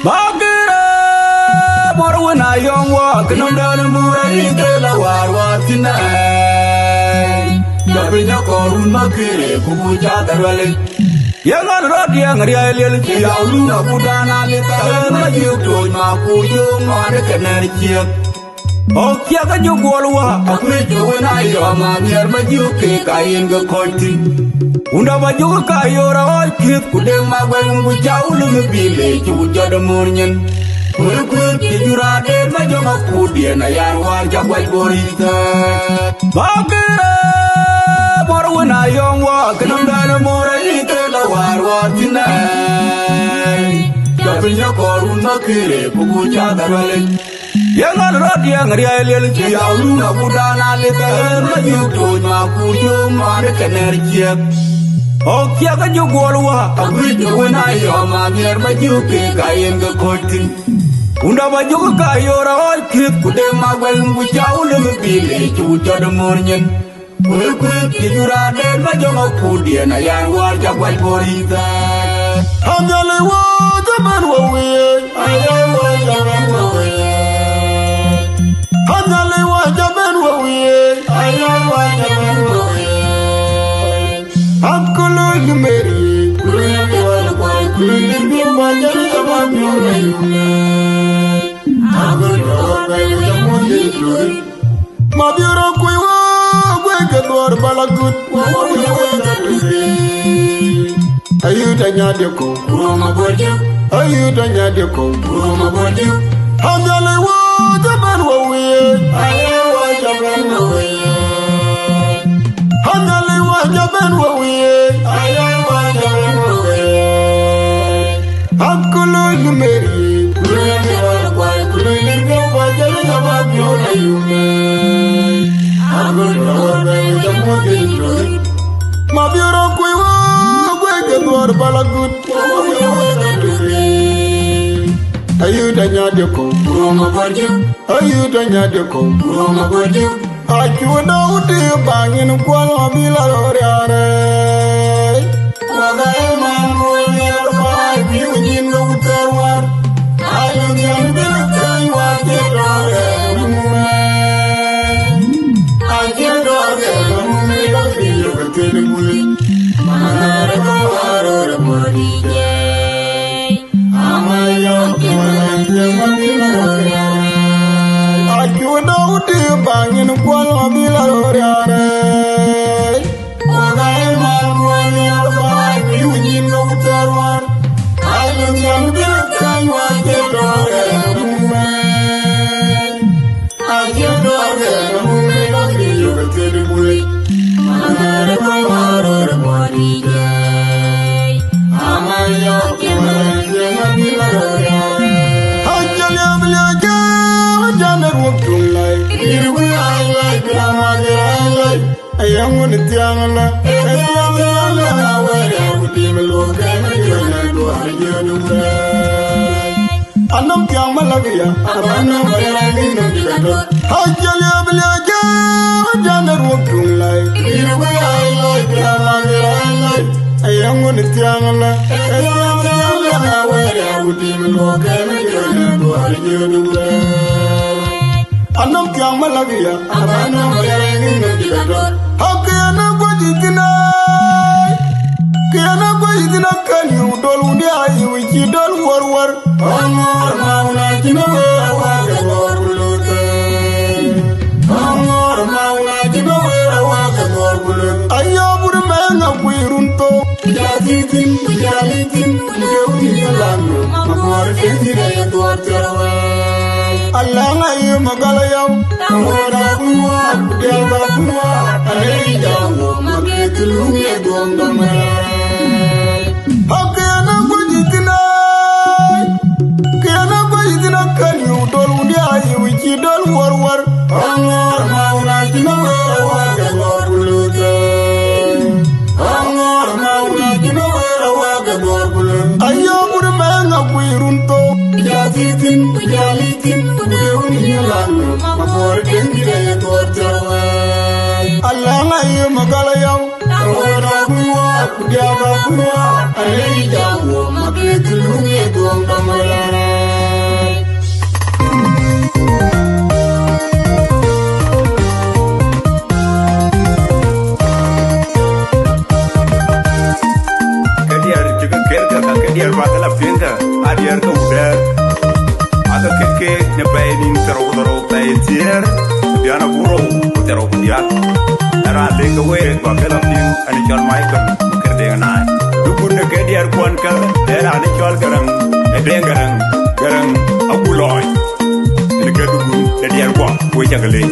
Bagere morwana yongwa kanamdan murai kela warwa tinai Dapinya korun makere kubuja darwale Yangan rodi yang riayel ya uluna budana leta na yuto na kuyo mare kenerjia Okia ka jugolwa akwejo na yo ma mier majuke kain ga konti Unda majuke kayora oi kit kudeng magweng bujaulu ngebile juja demurnyen Kurukut kijura den majonga kudie na yarwar jagwaj borita Bagere morwana yongwa kanamdana morai kela warwar tinai Dapinya korun makere kubuja darwale Yangan rodi yang riayel ya uluna budana leta na yuto na kuyo mare kenerjia Okia ka jugolwa akwejo na yo ma mier majuke kain ga konti Unda majuke kayora oi kit kudeng magweng bujaulu ngebile juja demurnyen Kurukut kijura den majonga kudie na yarwar jagwaj borita Hamjale wa jaman wawe Ayawa jaman wawe Hamjale wa jaman wawe Ayawa jaman wawe Hamkulu numeri Kuruyang wala kway Kuruyang bimba jari jaman yore yume Agul yore jaman yore Mabiura kuiwa Ke Adumwuor balagut Ayuda nyadeko Roma bodyo Ayuda nyadeko Roma bodyo Hamjale wa jaman wawe Ayawa jaman wawe Hamjale wa jaman wawe Ayawa jaman wawe Hakulu numeri Kuruyang wala kway Kuruyang bimba jari jaman yore yume Mabiura kuiwa Ke Adumwuor balagut Ayuda nyadeko Roma bodyo Ayuda nyadeko Roma bodyo Akiwada uti bangin kwalwa bila loriare Waga eman mwani arfai Biujin ga utarwar Ayudian bila kaiwa Kedore Akiwada uti bangin kwalwa bila loriare Waga eman mwani arfai Biujin ga utarwar Ayudian bila kaiwa Kedore Kedore Anam tiang malagya, abana malagya nung dikadot. Hajjali ablaja, janar wabdung lai. Irwe ay lai, bihamagya ay lai. Ayang ngun tiang la, ayang tiang la awari abuti meloke mejono tuari jono lai. Anam tiang malagya, abana malagya nung dikadot. Hakana gwajitinai, kena gwajitina kanyu dol undi ayi wiki dol war. Kongor mauna jinawe awaga gorbulute. Kongor mauna jinawe awaga gorbulute. Ayabur menga kuirunto. Jalitin, mujauti jalanmu. Mabor kentire tuar cerwe. Allah ngayu magalayau. Kongora kumwa, kudialba kumwa. Alei jamu, maketulungi duang damai. Hakena kujitina. Dol undi ayi wiki dol war. Kongor mauna jinawe awaga gorbulute. Kongor mauna jinawe awaga gorbulute. Ayabur menga kuirunto. Jalitin, mujauti jalanmu. Mabor kentire tuar cerwe. Allah ngayu magalayau. Kongora kumwa, kudialba kumwa. Alei jamu, maketulungi duang damai. diar bakal pinta adiar ke udah ada keke ne bayin terus tier biar buru terus dia era de ke we bakal pin ani chal mai kan kerde na dukun ne ke diar kuan ka era ani chal garang garang abuloy ne ke dukun de diar kwa we jagale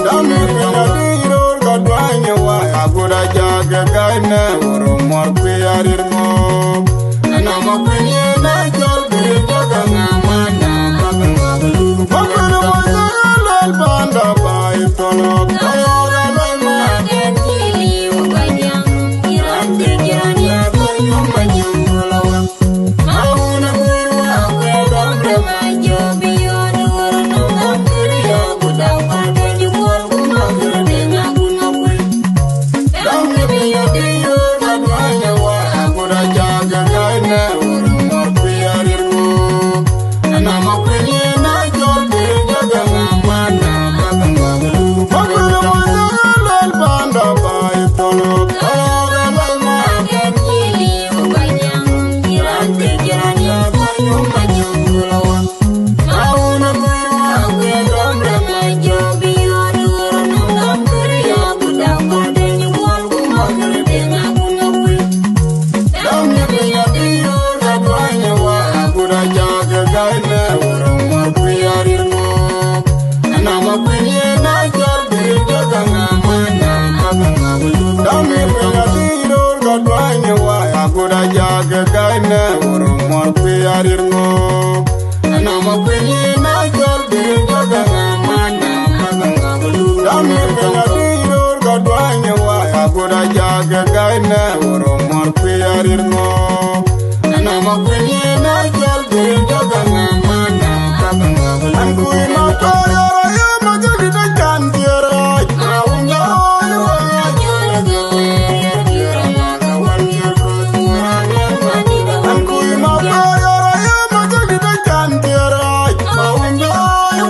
Dami pina diro kadwanya wa agoda jaga gaina oro mor piarir mo. Nama kunye na jol biri jaga ngamana kaka ngabulu. Makana wasa lal banda bai tolok. Ayora lal magen kili wabanyang. Kirante kirani abanyang banyang mulawang. Mauna kurwa kwe damre majo biyo dur nungam kuriya budang pada jumol kumakur denga gunakwe. Damre biyo diyo kadwanya wa agoda jaga gaina uru mor piarir mo. Nama kunye na jol biri jaga ngamana kaka ngabulu. Makana wasa lal banda bai tolok. Ayora lal magen kili wabanyang. Kirante kirani abanyang banyang mulawang. Mauna kurwa kwe damre majo biyo dur nungam kuriya budang pada jumol kumakur denga gunakwe. Damne biya diyo kadwanya wa agoda jaga gaina uru mor piarir mo. Nama kunye na jol biri jaga ngamana kaka ngabulu. Damne biya diyo kadwanya wa agoda jaga gaina uru mor piarir mo. Nama kunye na jol biri jaga ngamana kaka ngabulu. Damne biya diyo kadwanya wa agoda jaga gaina uru mor piarir mo. Nama kunye na jol biri jaga ngamana kaka ngabulu. Angkui makaya raya majadi da kantiara. Awunya oyo ajura gawe yara maga wanyar kuturanya manida. Angkui makaya raya majadi da kantiara. Awunya oyo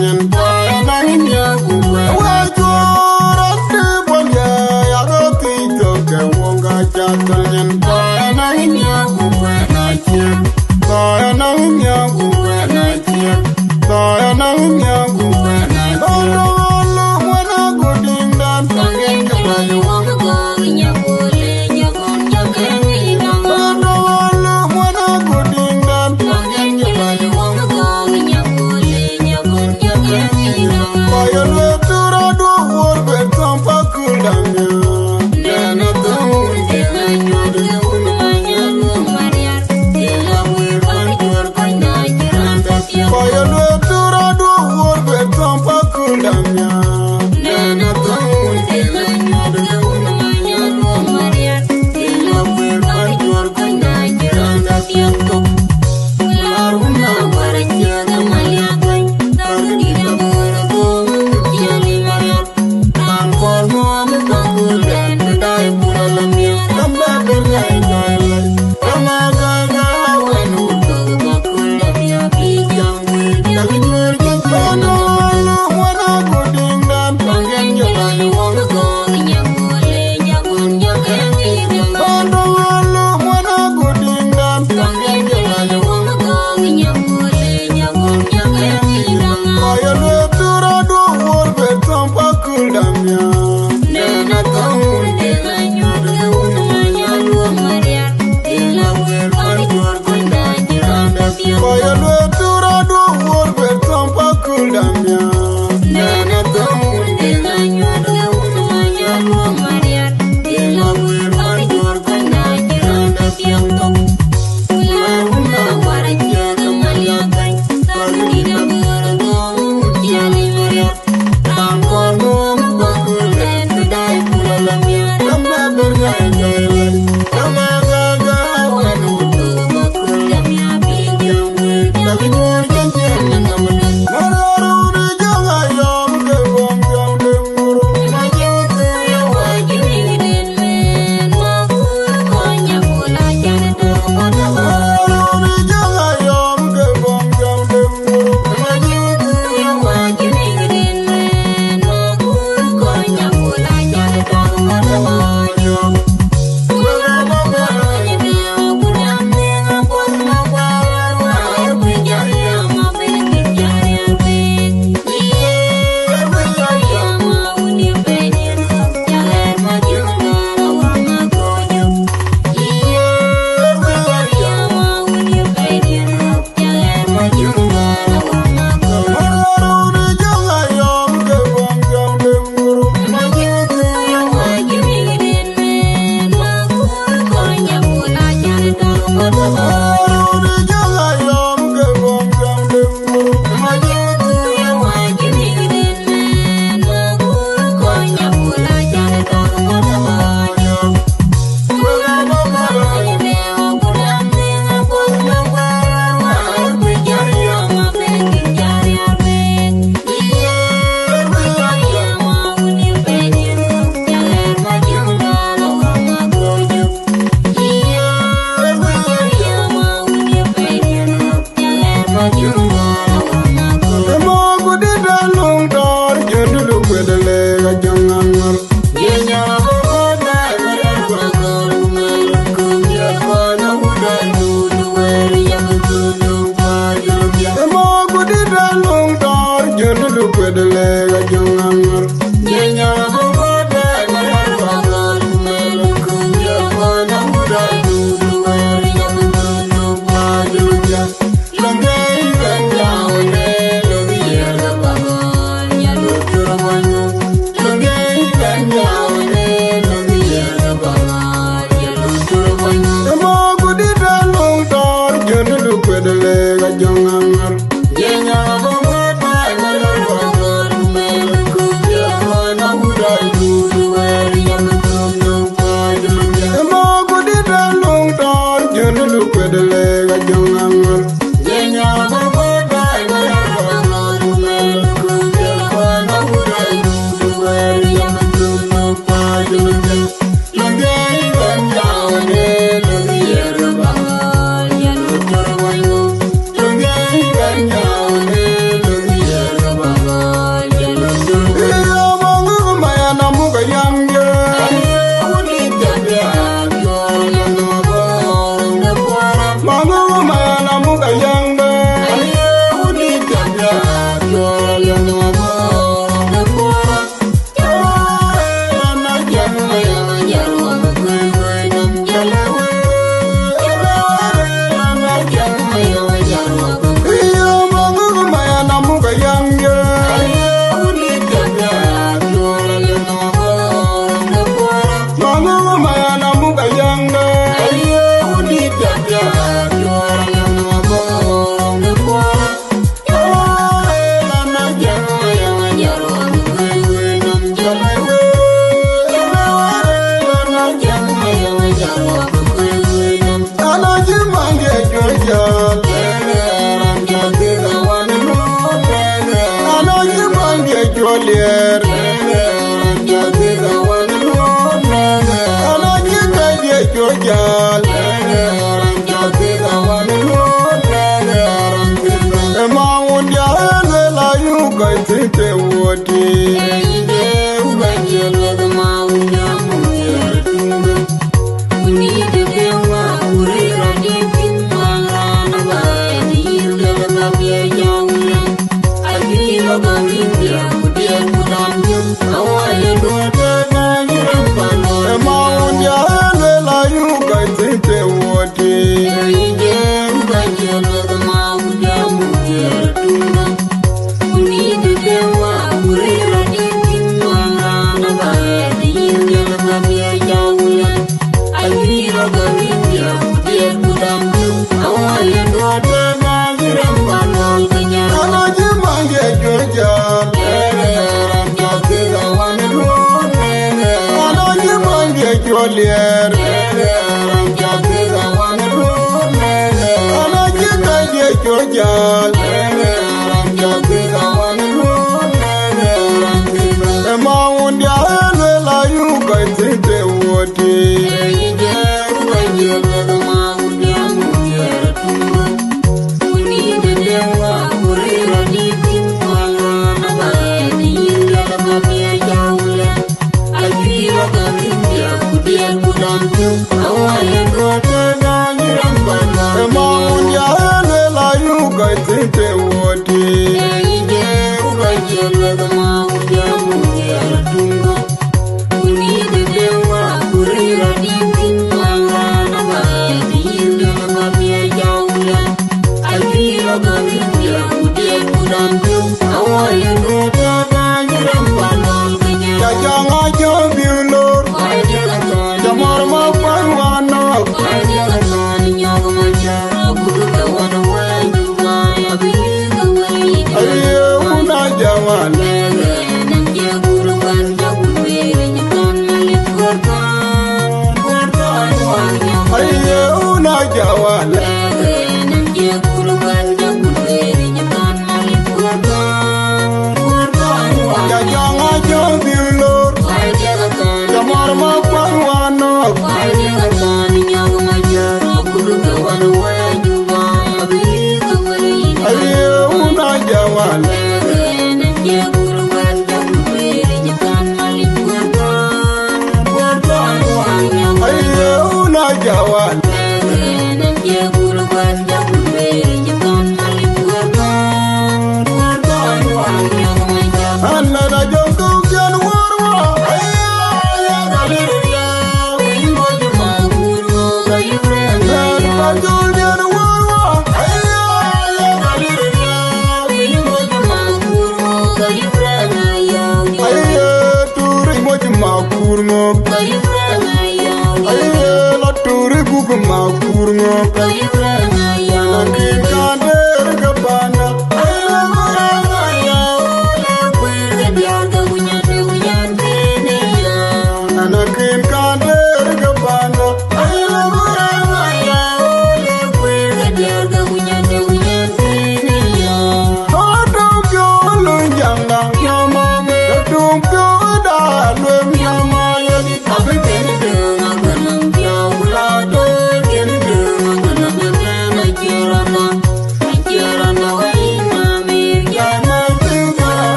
nyen pa na nya kuwe wa chora te bonya ya go ti to ke wonga cha nyen pa na nya kuwe na chia pa na nya kuwe na chia pa na nya kuwe na chia lo mwana go ding dan ngen ke ba you want go nya bole nya go nya ke ni na lo mwana go ding dan ngen ke ba you want go nya bole nya go nya ke ni na pa yo lo tura do wor be tam pa kuldanya na to de na nyo de una nya lo maria de la we pan por ko na nya ta pia pa yo lo tura do wor be tam pa kuldanya na to de na nyo de una nya lo maria de la we pan por ko na nya ta pia ko una para nya na malia kan ta di na bor ko ya li maria tan ko mo mo ko den dai pura la mia tamba ber na ina tama ga ga wa no to ko ko la mia bi jang we ta gi nur ke no no wana ko ding dan pangen ya la you want go nya mole nya ko nya ke ni no no wana ko ding dan pangen ya la you want go nya mole nya ko nya ke ni no ya lo tura do wor be tam pa kuldamya na to de la nyo de una nya lo maria de la we pan por ko na nya ta pia ya lo tura do wor be tam pa kuldamya na to de la nyo de una nya lo maria de la we pan por ko na nya ta pia ko una para nya de malia kan ta di na bor ko ya li maria tan ko mo ko den dai pula la mia tamba ber na ina tama ga ga wa no to ko ko la mia bi jang we ta gi nur ke chen na mo ro ru jang ayom ke bong jang de muru ma je te ya wa ji ni den men ma ku ko nya pula jan to ko na ru jang ayom ke bong jang de muru ma je te ya wa ji ni den men ma ku ko nya pula jan to ko na Julier, Jagger, one alone, and I get your gal, Jagger, one alone, and my own gal, I you got it, what Julier, Jagger, one alone, and I get your gal, Jagger, one alone, and my own gal, you got it, what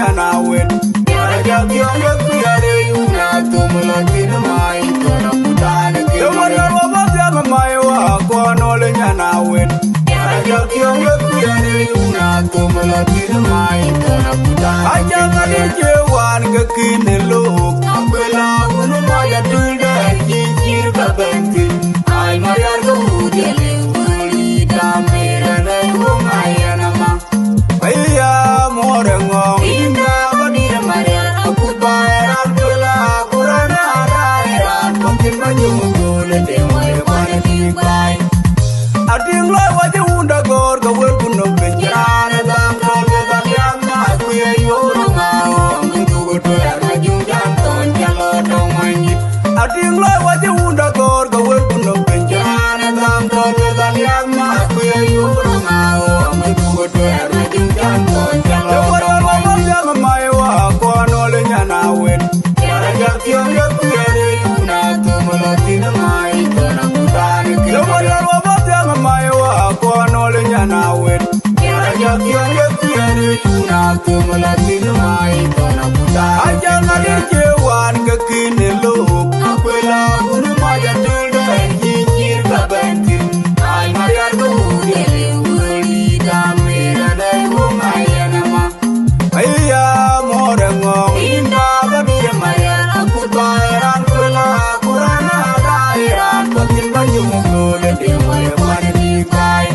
nyana wet. Ke Biong Ke Kur una to melodies mai to na kutane ke. Yo wala wa ba mai wa ko no le nyana wet. Ke Biong Ke Kur una to melodies mai to na kutane. Aja ngade je wan ke kinelo. Akwela unu ma ya tulda Ke Jiir ka benti. Ai mariar go udele uli damera na go mayana ma. Ayya morengo inda badira mariar akubara tula kurana daira mungkin majungu le demai kwani bai. Ading loy waje unda gor ka wel kuno penjana dam tole da yanga kuye yoro ngao ngitu to ya majungan ton jalo dong mangi. Ading loy waje unda gor ka wel kuno penjana dam tole da yanga kuye yoro ngao ngitu to ya majungan ton jalo dong mangi. Mai wa ko no le nyana wet. Ke Biong Ke Kur una to melodies mai to na kutane ke. Yo wala wa mai wa ko no le nyana wet. Ke Biong Ke Kur una to melodies mai to na kutane. Aja ngade je wan ke kinelo. Akwela unu ma ya tulda Ke Jiir ka benti. Ai mariar go udele uli damera na go mayana ma. Ayya morengo inda badira mariar akubara tula kurana daira mungkin majungu le demai kwani bai.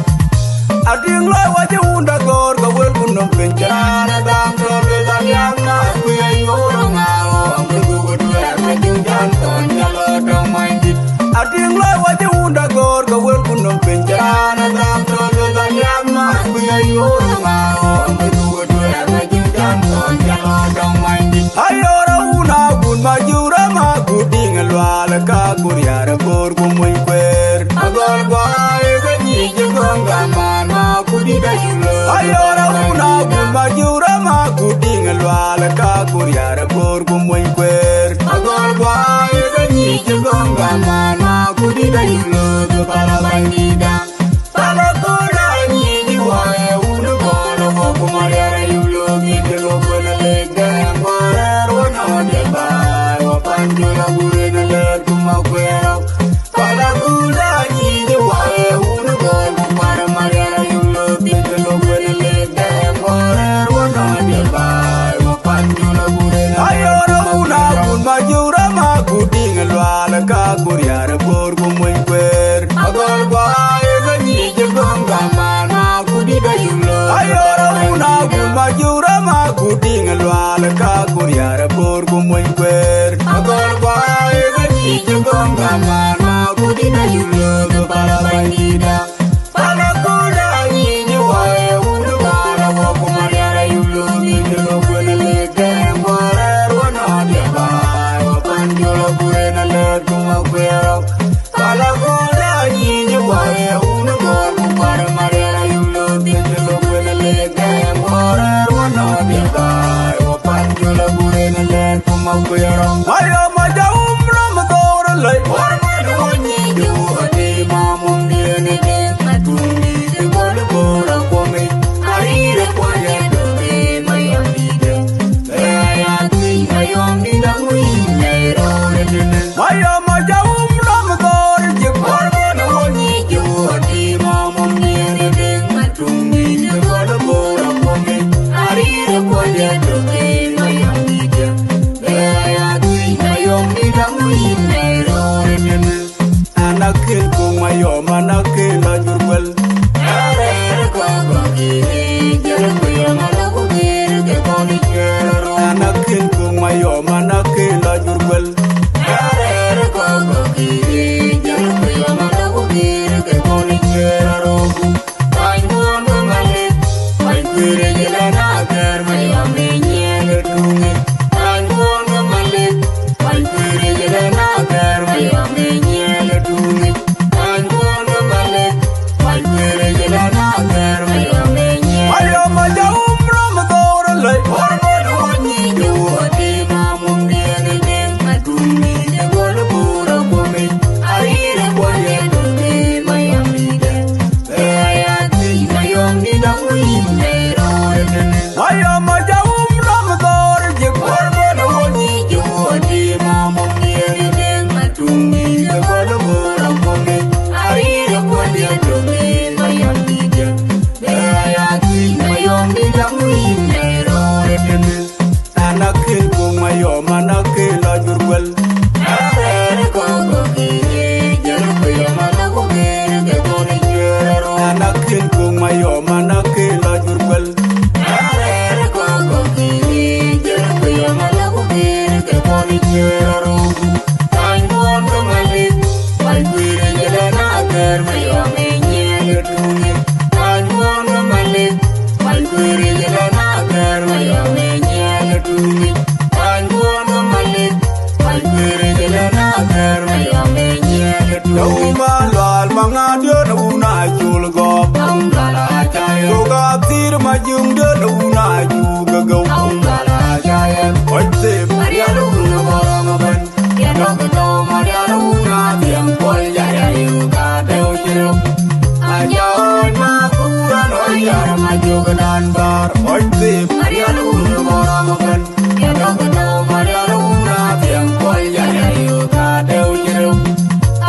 Ading loy waje unda gor ka wel kuno penjana dam tole da yanga kuye yoro ngao ngitu to ya majungan ton jalo dong mangi. Ading loy waje unda gor ka wel kuno penjana dam tole da yanga kuye yoro ngao ngitu to ya majungan ton jalo dong mangi. Ayora una gun majura ma guding lwal ka kuryara kor kumoy kwer. Agol gwai ganyi jigonga man ma kudi da yulo. Ayora una gun majura ma guding lwal ka kuryara kor kumoy kwer. Agol gwai ganyi jigonga man ma kudi da yulo to para bandida. Para koda ni diwae unu kono mo kumaryara yulo ngidelo kona legda ngore rona deba wa pandula burena ler kumakwera. Para koda ni diwae unu kono para maryara yulo ngidelo kona legda ngore rona deba wa pandula burena. Ayora una kun majura ma kuding lwal ka kuryara kor kumoy kwer. Agol gwai ganyi jigonga man ma kudi da yulo. Ayora una kun majura ma kuding lwal ka kuryara kor kumoy kwer. Agol gwai ganyi jigonga man ma kudi da yulo to para bandida. Para koda ni diwae unu kono mo kumaryara yulo ngidelo kona legda ngore rona deba wa pandula burena ler kumakwera. Para koda ni diwae unu kono para maryara yulo ngidelo kona legda ngore rona deba wa pandula burena ler kumakwera. Ayo maja umra mador lai war madoni do ade mamum dene de matuni de gol bora kome. Arire kwaya do de mayam dide. Aya tui mayom dida mui nairo dene. Ayo maja umra mador je war madoni do ade mamum dene de matuni de gol bora kome. Arire kwaya do de mayam dide. Aya tui mayom dida mui nairo dene. Anakin kumayom anakin ajurwel. Arere kwa gogiri jere kuyama lagu giri ke koni kero. Anakin kumayom anakin ajurwel. Arere kwa gogiri jere kuyama lagu giri ke koni kero. Kain buon kemalik, kain kiri jela naker mayami nyege dungi. Kain buon kemalik, kain kiri jela naker mayami nyege dungi. Kain buon kemalik, kain kiri jela naker mayami nyege. Ayo maja umra mador lai war madoni do adi mamum diene de madu Kiri Jana Kuya Malabu Kiri Ke Paleek Kan Buon Ke Malik Mal Kiri Jana Agar Mayome Nyere Tungi Kan Buon Ke Malik Mal Kiri Jana Agar Mayome Nyere Tungi Kan Buon Ke Malik Mal Kiri Jana Agar Mayome Nyere Tungi Malwal Mangadio Una Julgo Aungala Jaya Yoga Tir Majung de Una Juga Aungala Jaya What's it? Maria Luna Morangaban Yadoko Maria Luna Tiang Pol Jaya Yuka Deo Ajaon Makura Noyar Majuga Danbar What's it? Maria Luna Morangaban Yadoko Maria Luna Tiang Pol Jaya Yuka Deo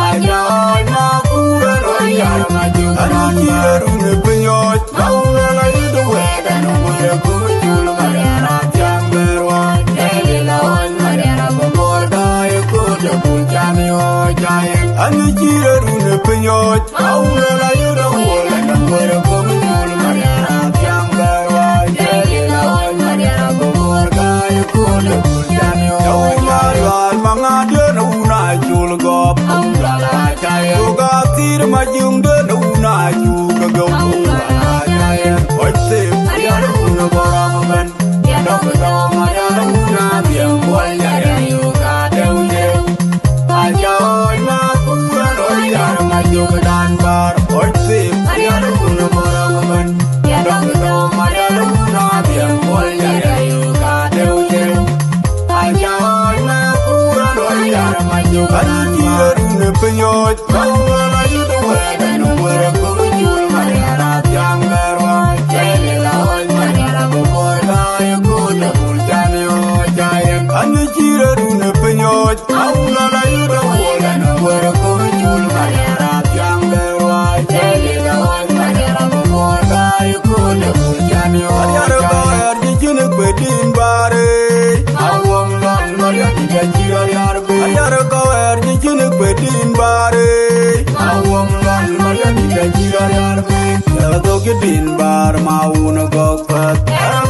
Ajaon Makura Noyar Majuga Danbar Anakirun Pinyot Maula la yudu wedan Umuya kujul Mariana Tiang Berwa Elila on Mariana Boborda Yukuda Punjani Ojayan Anakirun Pinyot Maula la yudu wedan Umuya kujul Mariana Tiang Berwa Elila on Mariana Boborda Yukuda Punjani Ojayan Malwal Mangadio Una Julgo Aungala Jaya Yoga Tir Majung de Una Juga Aungala Jaya What's it? Maria Luna Morangaban Yadoko Maria Luna Tiang Pol Jaya Yuka Deo Ajaon Makura Noyar Majuga Danbar What's it? Maria Luna Morangaban Yadoko Maria Luna Tiang Pol Jaya Yuka Deo Ajaon Makura Noyar Majuga Danbar Anakirun Pinyot Maula la yudu wedan Umuya kujul Mariana Tiang Berwa Elila on Mariana Boborda Yukuda Punjani Ojayan Anakirun Pinyot Maula la yudu wedan Umuya kujul Mariana Tiang Berwa Elila on Mariana Boborda Yukuda Punjani Ayaro Ojayan Goyar Jijin Bedin Bare Awam lan Mariana Ke Jiir Ayaro Goyar Jijin Bedin Bare Awam lan Mariana Ke Jiir Yado Gidin Bar Mauna Gokpat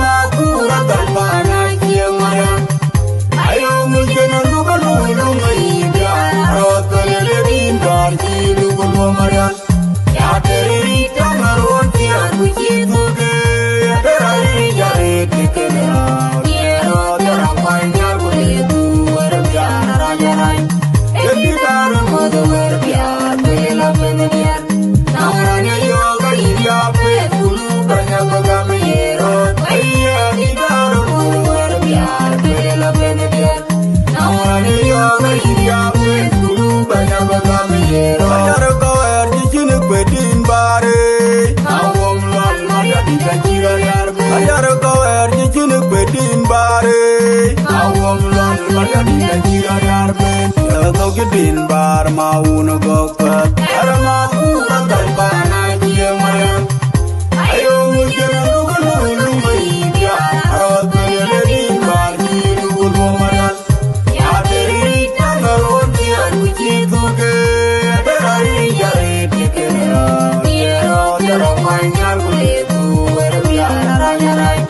Makura Talpana Kiamaya Ayo Mujana Luga Lunga Ida Rotale Din Barji Luga Marian Yateri Tamaron Tia Kuchituge Yateri Jare Tikena Yero Terapanya Kulitu Werbiana Rajarai Editaru Modu Werbiar Bela Penediar Namanya Yoga India Pekulu Banyak Bagami Yero Ayya Editaru Modu Werbiar Bela Penediar Namanya Yoga India Pekulu Banyak Bagami Yero Ayaro Goyar Jijin Bedin Bare Awam lan Maria di Jiir Ayaro Goyar Jijin Bedin Bare Awam lan Maria di Jiir Yado Gidin Bar Mauna Gokpat Makura Talpana Kiamaya Ayo Mujana Luga Lunga Ida Rotale Din Barji Luga Marian Yateri Tamaron Tia Kuchituge Yateri Jare Tikena Yero Terapanya Kulitu Werbiana Rajarai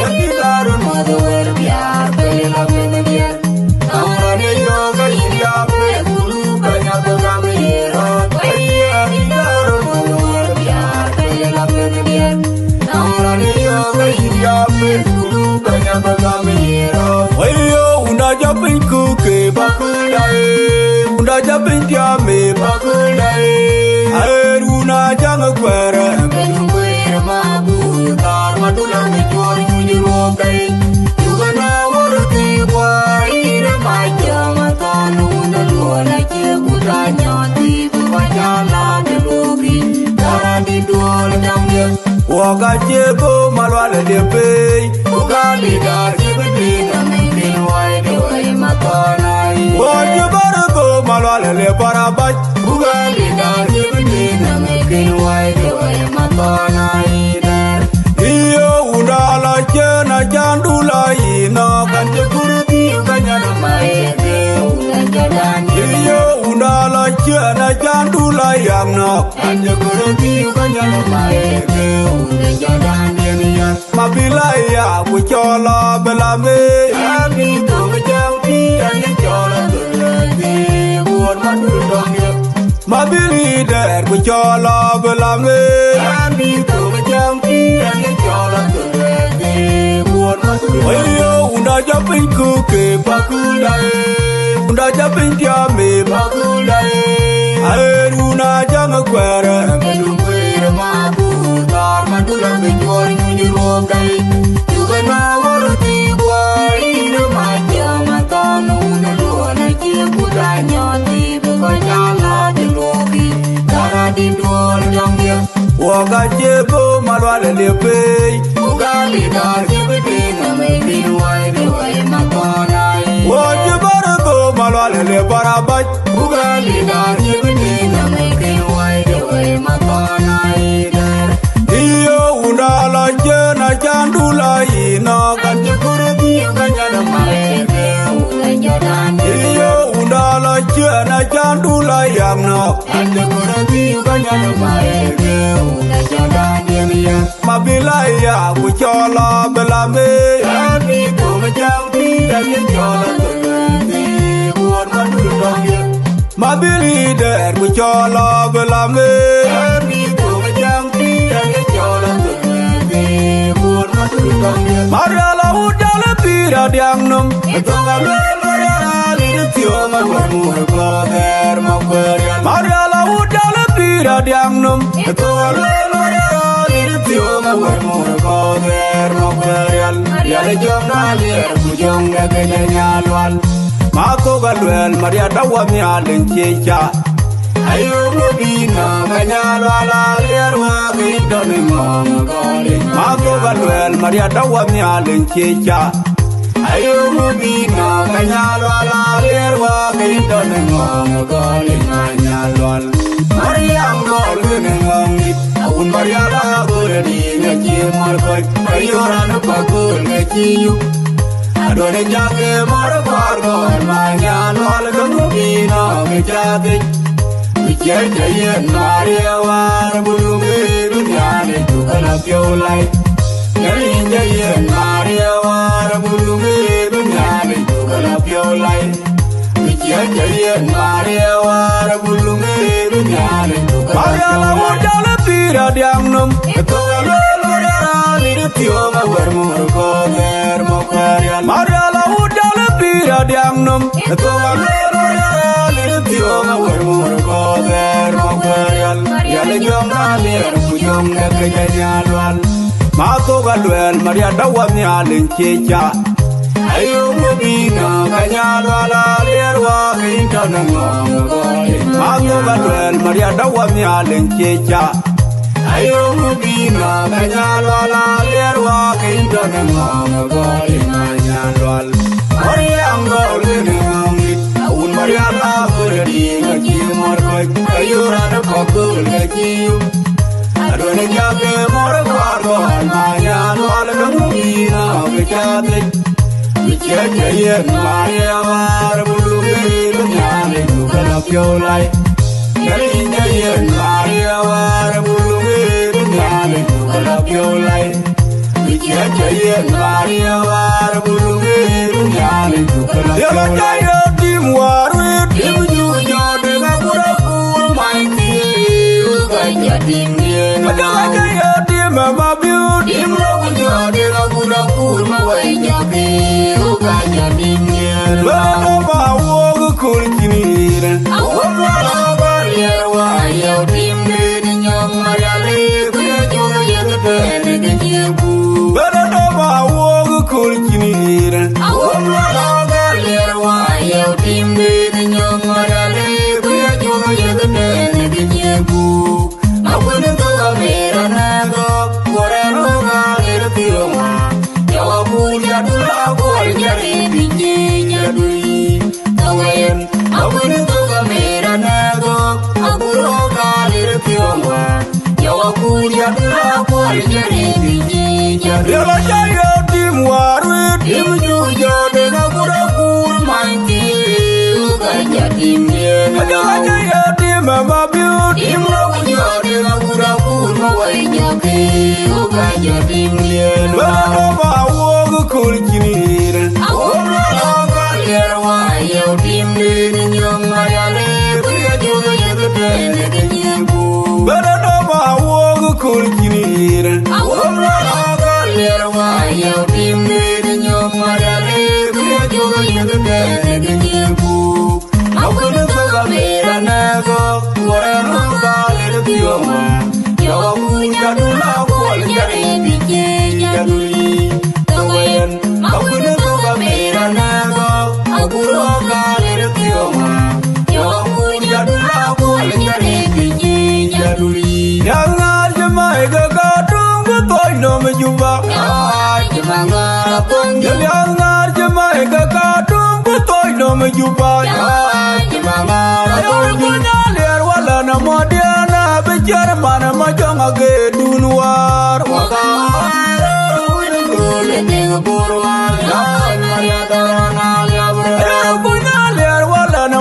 Editaru Modu Werbiar Bela Penediar Namanya Yoga India Pekulu Banyak Bagami Yero Ayya Editaru Modu Werbiar Bela Penediar Namanya Yoga India Pekulu Banyak Bagami Yero Wayo Unda Japin Kuke Bakudai Unda Japin Tiame Bakudai Aeruna Janga Kwere Benungwe Mabu Tar Madula Michor Yuniro Kai Yugana Warti Kwa Ira Maja Matanu Nalua Kuda Nyati Bupajala Delogi Darandi Duol Damya Waka Chego Malwala Lepe Ugali Dar Jibidina Minkin Wide Way Matanai Wajibarako Malwala Le Parabat Ugali Dar Jibidina Minkin Wide Way Matanai Dar Iyo Undala Chena Jandula Ino Kanje Kuriti Yuganya Maede Uga Jadani Iyo Undala Chena Jandula Yang No anya kurati kanyana maeke ule jadan denia mabilaya kuchola belame ami to jampi anya chola tulati buon madudongya mabili der kuchola belame ami to jampi anya chola tulati buon madudongya ayo unda japin ku ke pakulai unda japin diame pakulai Aruna janga kwara melungwera mabu tar mandula benjori nyurum dai yugana warti kwari no majama tanu na duana ki kudanya ti bukanyala de lobi tara din duol jangya waga jebo malwale lepe ugali dar jebete na me dinuai de wai makonai wajibara go malwale le barabaj ugali dar jebete na me dinuai de wai makonai iyo undala jena jandula ina kanje kurati kanyana maeke ulanjadan iyo undala jena jandula yamno kanje kurati kanyana maeke ulanjadan ya mabilaya kuchola belame ani to jampi ani chola tulati buon madudongya mabili der kuchola belame ani to jampi ani chola tulati buon madudongya mariala udala pira diangnum tonga mariala lidtioma warmur koder makwerial mariala udala pira diangnum tonga mariala lidtioma warmur koder makwerial yale jomna ler kujong gagenya nyalwal mako galwel maria dawa mi alen checha ayo mobina ganyalwala lerwa bidone mom gole mako galwel maria dawa mi alen checha ayo mobina ganyalwala lerwa bidone mom gole nyalwal maria ngolene ngomit un maria la goredi ngachi markoy ayo ran pakul ngachiyu adone jage mar gorgor manyalwal gumina ngejade Jayen Maria war bulume dunyane tukala piolai Jayen Maria war bulume dunyane tukala piolai Jayen Maria war bulume dunyane tukala piolai Maria la wajala pira diangnum tukala lorara lidtioma warmur koder mokarial Maria la wajala pira diangnum tukala lorara lidtioma warmur koder mokarial yale jomna ler kujom gagenya nyalwal mako galwel maria dawa mi alen checha ayo mobina ganyalwala lerwa intana ngogole mako galwel maria dawa mi alen checha ayo mobina ganyalwala lerwa intana ngogole nyalwal maria ngolene ngomit un maria la goredi ngachi morkoy ayo ran pakul ngachiyu adone jage mor gorgor manyalwal gumina ngejade Jayen Maria war bulume dunyane tukala piolai Jayen Maria war bulume dunyane tukala piolai Jayen Maria war bulume dunyane tukala piolai Yala jaya tim warwit tim jujo dengan kurakul maiti Uganya tim yen Yala jaya tim mabiut tim rokujo dengan kurakul mawai nyabi Uganya tim yen Lado bawo kulkinir Awala barrier wayo tim nyong mayale kujo yegde ngebu Lado bawo kulkinir Awala barrier wayo tim nyong mayale kujo yegde ngebu Awala to amera nago korano galer tioma Yawabulia dula gol jari binye nyadui Tawayen awun toga mera nago Aburo galir tioma Yawabulia dula gol jari binye nyadui Yala jaya tim warwit tim jujo dengan kurakur maiti Uganya tim yen Yala jaya tim mabiut tim rokujo way your key, who got your dim lien. Well, over walk a cool kid. I won't got your why your dim lien in your Mayale, we are doing the day. But over walk a cool kid. I won't got your why your dim lien in your Mayale, we are doing the day. I couldn't talk a bit and never, whatever got it to your man. Your moon, Yadula, what Yaduli, the way, I couldn't talk a bit and never, I would all got it to your man. Your moon, Yadula, what Yaduli, Young Jamaica got wrong with boy, no, you back. Young Jamaica got wrong with boy, no, you back. I don't know what I'm Modiana, but German, my young again, do noir.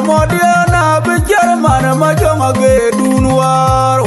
Modiana, but German, my young again, do noir.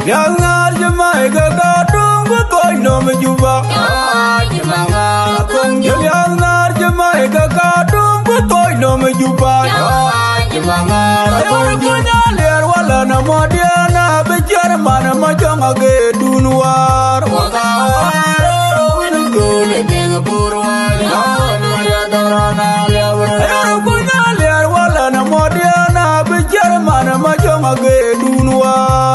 Young Jamaica got wrong with boy, no, you back. Young Jamaica got wrong with boy, no, you back. I don't know what I'm Modiana, but German, my young again, do noir. Modiana, but German, my young again, do noir.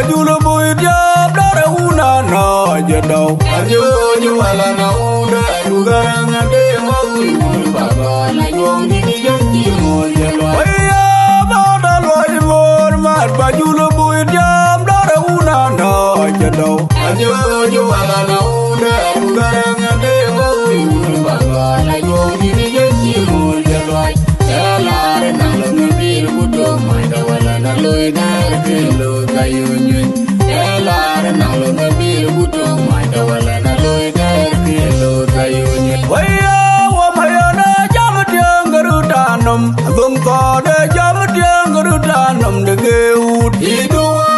bajulu buidam dara una no jado Ajuong wala na uda Rugarang ade mawi Baba la yong di janji mo jalo Waya bada loy mor mat bajulu buidam dara una no jado Ajuong wala na uda Rugarang ade mawi Baba la yong di janji mo jalo Elare nang lumbil budong mai da wala na loy dar kelo kayunyun Elare nang lumbil budong mai da wala na loy dar kelo kayunyun Waya wa mayana jam tiang garudanum Agum ko de jam tiang garudanum de geut Hidua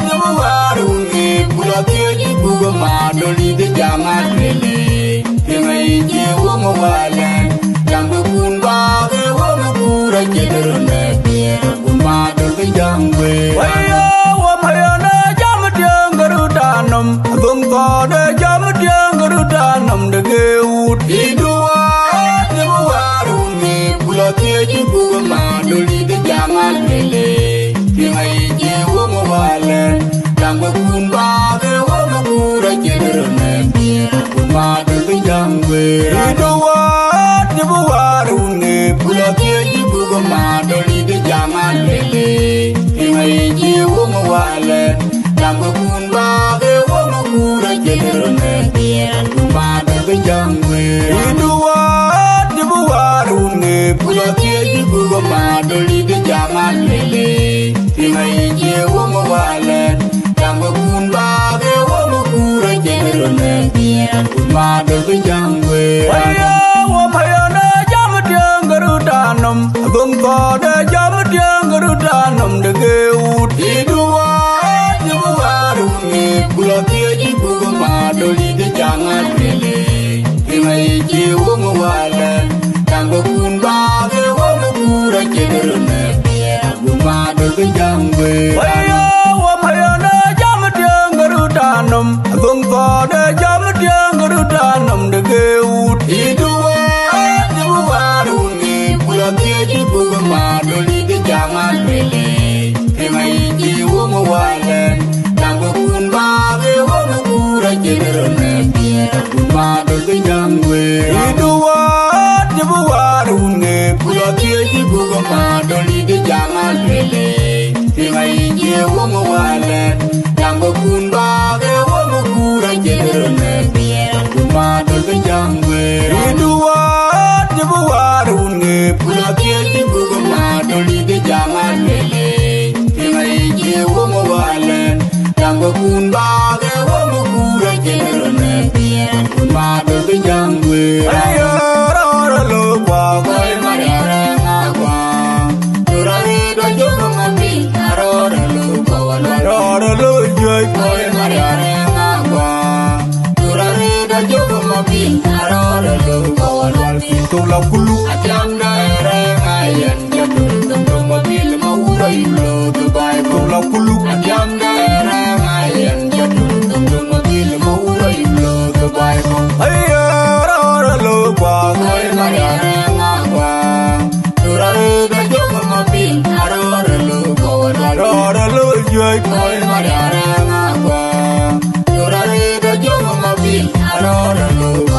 Nyawarungi pula keji buga madoli de jangan lele Kengai jiwa mawalan Jambu kun bage wa mukura jederone biar kun madol ke jangwe Waya wa mayana jam tiang garudanum Agum ko de jam tiang garudanum de geut Hidua Nyawarungi pula keji buga madoli de jangan lele Kengai jiwa mawalan Jambu kun bage wa mukura jederone biar kun madol ke jangwe Hidua Nyawarungi pula keji buga madoli de jangan lele Kengai jiwa mawalan Jambu kun bage wa mukura jederone biar kun madol ke jangwe Hidua Nyawarungi pula keji buga madoli de jangan lele Kengai jiwa mawalan Jambu kun bage wa mukura jederone biar kun madol ke jangwe Waya wa mayana jam tiang garudanum Agum ko de jam tiang garudanum de geut Hidua Nyawarungi pula keji buga madoli de jangan lele Kengai jiwa mawalan Jambu kun bage wa mukura jederone biar kun madol ke jangwe Waya wa mayana jam tiang garudanum Agum ko de jam tiang garudanum de geut Hidua Nyawarungi pula keji buga madoli de jangan lele Kengai jiwa mawalan Jambu kun bage wa mukura jederone biar kun madol ke jangwe Hidua Nyawarungi pula keji buga madoli de jangan lele Kengai jiwa mawalan Jambu kun bage wa mukura jederone biar kun madol ke jangwe Hidua Nyawarungi pula keji buga madoli de jangan lele Kengai jiwa mawalan Jambu kun bage wa mukura jederone biar kun madol ke jangwe Ayo rora lo kwa koi mariare ngakwa Turare do jogo ngabi Rora lo kwa Rora lo joy koi mariare ngakwa Turare do jogo ngabi Rora lo kwa Tulang kulu Ajam daerah ngayan Jatuh tentang mobil Maura ilo Dubai Tulang kulu Ajam daerah ngayan Jatuh tentang mobil Maura ilo Dubai Ayo rora lo kwa Koi mariare ngakwa Turare da jogo mobil Rora lo kwa Rora lo joy Koi mariare ngakwa Turare da jogo mobil Rora lo kwa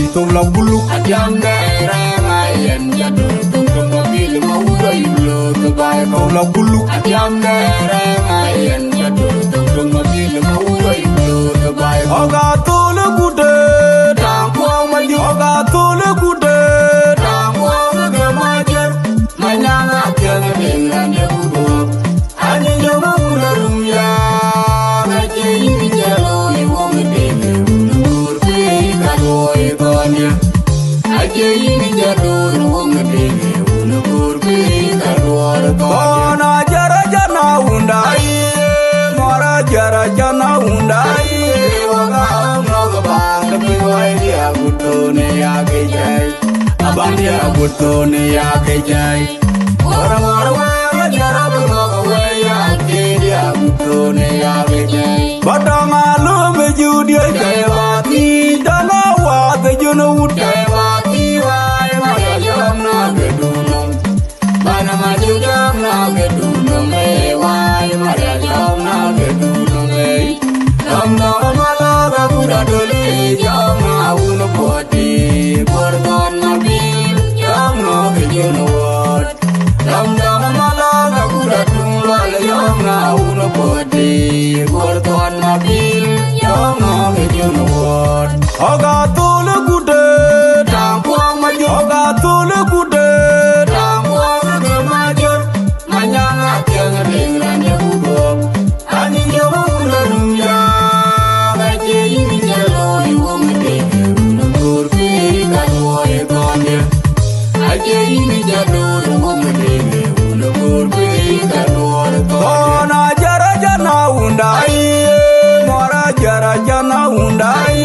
Tulang bulu Ajam daerah ngayan Jatuh tentang mobil Maura ilo Dubai Tulang bulu Ajam daerah ngayan Jatuh tentang mobil Maura ilo Dubai Oga tole kude Tangkuang maju Oga tole kude Tangkuang gemajer Manyanga kena dengan debu Hanya nyoba ular ya Ngaji ini jalo Iwong dene Ulur pika doi konya Aja ini jalo Iwong dene Ulur pika doi konya Kona jara jana undai Mora jara jana undai Waka noga bang Tapi wai dia kutone ya kejai Abang dia kutone ya kejai Orang-orang jara bernoga wai ya dia kutone ya kejai Badang alu meju dia jaya mati Dana wat juna ut jaya mati Wai maya jam na gedunung Mana maju jam na gedunung Wai maya jam na gedunung Namda malaga kuda dole Yama uno poti Borgon mabil Yama kejono wot Namda malaga kuda tungwal Yama uno poti Borgon mabil Yama kejono wot Oga tole kude Tangkuang maju Oga tole kude Tangkuang ke major Manyanga tiang ringan ya kubok Ani jowo ulun ya Gaje ini jalo iwo medeke Unakur peri kanuoye konde Aje ini jalo iwo medeke Unakur peri kanuoye konde Kona jara jana undai Mora jara jana undai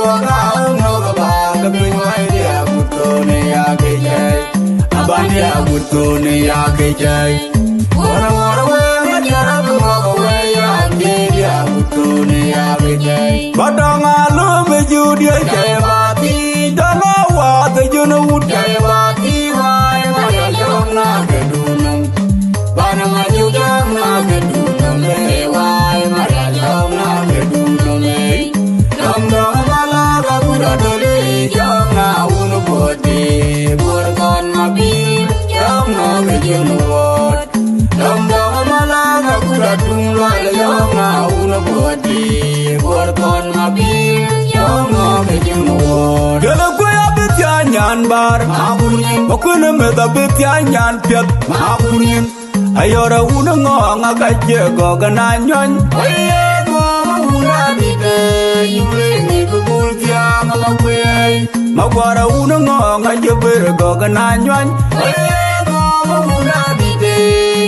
Waka uno kabanga Penyuai dia kutone ya kejai Abang dia kutone ya kejai Wara-wara wenga jara kumoga weya Dia kutone ya kejai Badang alu meju dia jaya bati Dana wate juna wud jaya bati Wai maya jong na kedunung Bana maju jong na kedunung Wai maya jong na kedunung Dong-dong malaga kuda dole Jong na unu poti Burkon mabil Jong na kejono wot Dong-dong malaga kuda tungwal Jong na unu poti Burkon mabil Jong na kejono wot Dele kuya betyanyan bar Makunyin Bakuna meta betyanyan piat Makunyin Ayora una ngonga kajego gananyon Oye ngoma una bide Yule ni kubul tiang Angakuei Magwara una ngonga jebirgo gananyon Oye ngoma una bide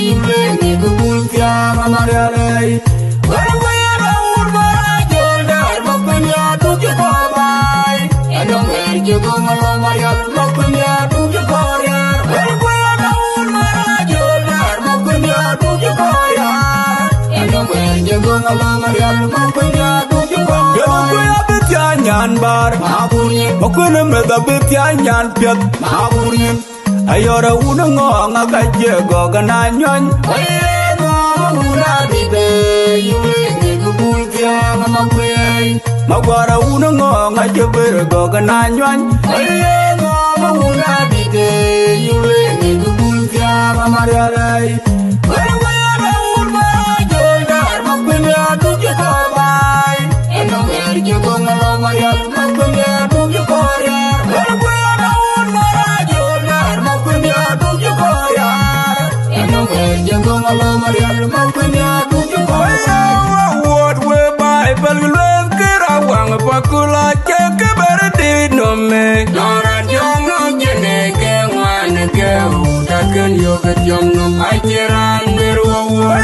Yule ni kubul tiang Angakuei Wara-wara urmara joldar Makunya tuju kabai Edong erjugo ngalomayal Makunya tuju koryar Wara-wara urmara joldar Makunya tuju koryar Edong erjugo ngalomayal Makunya tuju koryar Yalukuya betyanyan bar Makunyin Makuna meda betyanyan piat Makunyin Ayora una ngonga kajego gananyon Oye ngoma una bide Yule ni kubul tiang Angakuei Magwara una ngonga jebirgo gananyon Oye ngoma una bide Yule ni kubul tiang Angakuei Wara-wara urmara joldar Makunya tuju kabai Edong erjugo ngalomayal Makunya tuju koryar Wara-wara urmara joldar Makunya tuju koryar Edong erjugo ngalomayal Makunya tuju koryar Wot we Bible lwen kirawang Pakula ceke berdit nome Noran jong no jene ke wan ke Utaken yoket jong no majeran berwawa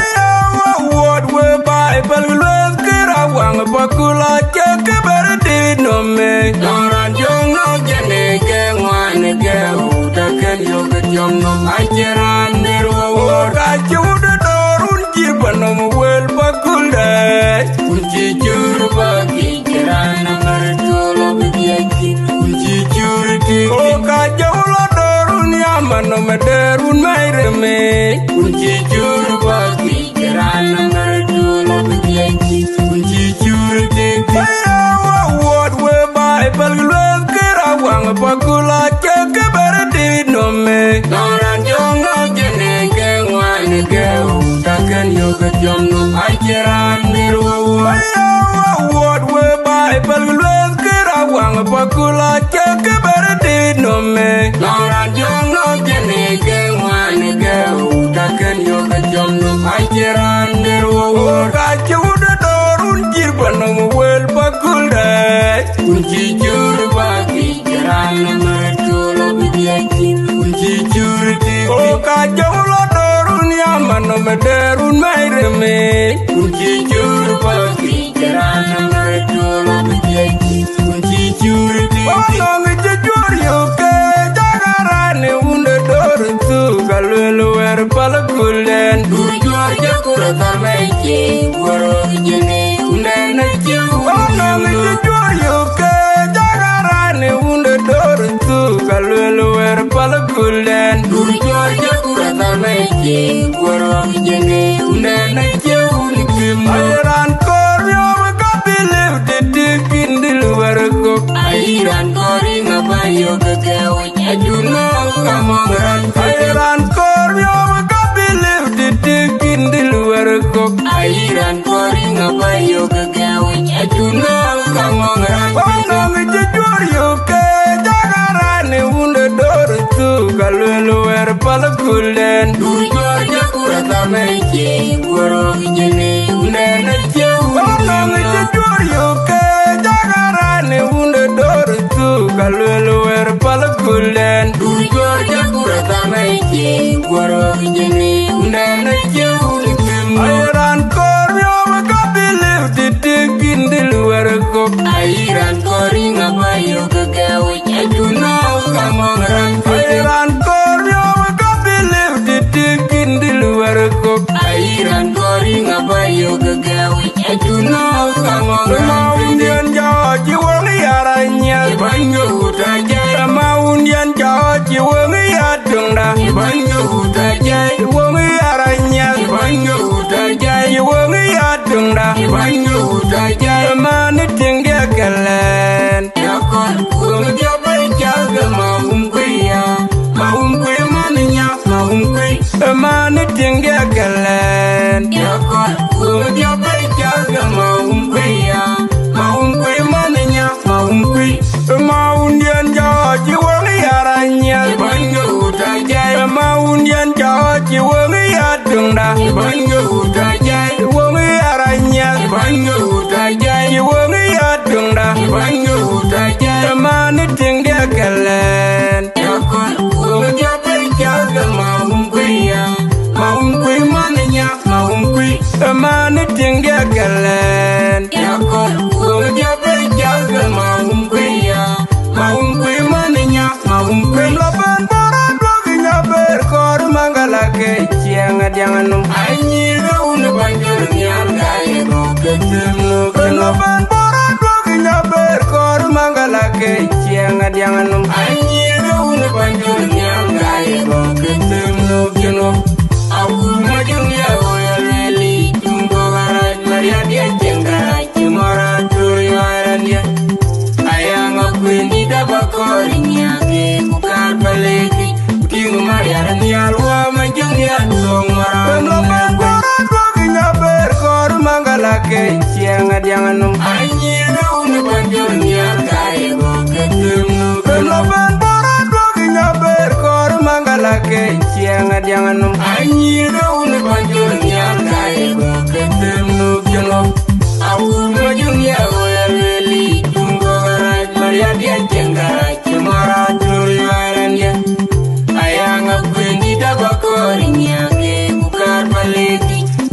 Wot we Bible lwen kirawang Pakula ceke berdit nome Noran jong no jene ke wan ke Utaken yoket jong no majeran berwawa Kacu udah dorun jibanom wel pakulat Kunci juru bagi kerana merjolo begiaki Kunci juru tinggi Oh kajau lo dorun yaman no mederun maireme Kunci juru bagi kerana merjolo begiaki Kunci juru tinggi Wot we Bible lwen kirawang Pakula ceke berdit nome Noran jong no jene ke wan ke Utaken yoket jong no majeran berwawa Wot we Bible lwen kirawang Pakula ceke berdit nome Noran jong no jene ke wan ke Utaken yoket jong no majeran berwawa Kacu udah dorun jibanom wel pakulat Kunci juru bagi kerana merjolo begiaki Kunci juru tinggi Oh kajau lo dorun yaman no mederun maireme Kunci juru bagi kerana merjolo begiaki Kunci juru tinggi Oh nong jujur yuke Jagarane unda dorun tu Kalwelu er palakulen Dujur jakura tarmeke Waro jene unda najiu Oh nong jujur yuke Jagarane unda dorun tu Kalwelu er palakulen Dujur jakura tarmeke Waro jene unda najiu Nikim Ayran koryo Makabi Cook, Iran, Coring, a Bayo, Gawin, a Juno, Kongor, Ke Jagarane wounded door to Galulu where Palakulen. do Georgia Kurata Meke, Goro, Jene, Nana Ke Jagarane wounded door to Galulu where Palakulen. do Georgia Kurata Meke, Goro, Jene, Nana Iran Corio, Copy lived to dig in the lower cook. Iran Coring, a Bayo, Gawin, a Juno, Kongor, Iran Corio, Copy lived to dig in the lower cook. Iran Coring, a Bayo, Gawin, a Juno, Kongor, Maundian George, you only are a Bango, Tajay, Maundian George, you only are Tunda. Bango, Tajay, You only are a Bango, Tajay, You only are Tunda. Bango, Tajay, Man, it in Gagalan. Yakon, Kurja, Jaga, Maumquia, Maumque, Mania, Maumque, A man, it in Gagalan. Yakon, Kurja, Jaga, Maumquia, Maumque, Mania, Maumque, Maundian George, you only are a Bango, Tajay, Maundian George, you only are Tunda. Bango, Tajay, You only are a Bango, Tajay, You only are Tunda. Bango, Tajay, A man, it in Gagalan. Yakon, Kurja, Jaga, Maumquia, Maumque, Mania, Maumque, A man, it in Gagalan. Yakon, Kurja, Jaga, Maumquia, Maumque, Mania, Maumque, Laban Baran, Blogging a bear, Cor Mangala, Chiang at Yanganum. I need a Banjo, Nialga, Rocket, Laban Baran, Blogging a bear, Cor Mangala, Chiang at Yanganum. I need a Banjo, Nialga, Rocket, I will make you really to go right, Maria, Jenga, Timora, Turian. I am a queen, Bakori, Ke Paleek, King Maria, and Yalwa, my young song, Laban Baran, Blogging a bear, Cor Mangala, Chiang at Yanganum. I need a Banjo, Nialga, Rocket, Laban Baran, Blogging a bear, Cor Mangala, Chiang at Yanganum. I need a Banjo, Nialga, Rocket, I will make you really to go right, Maria, Jenga, Timora, Turian. I am a queen, Bakori, Ke Paleek,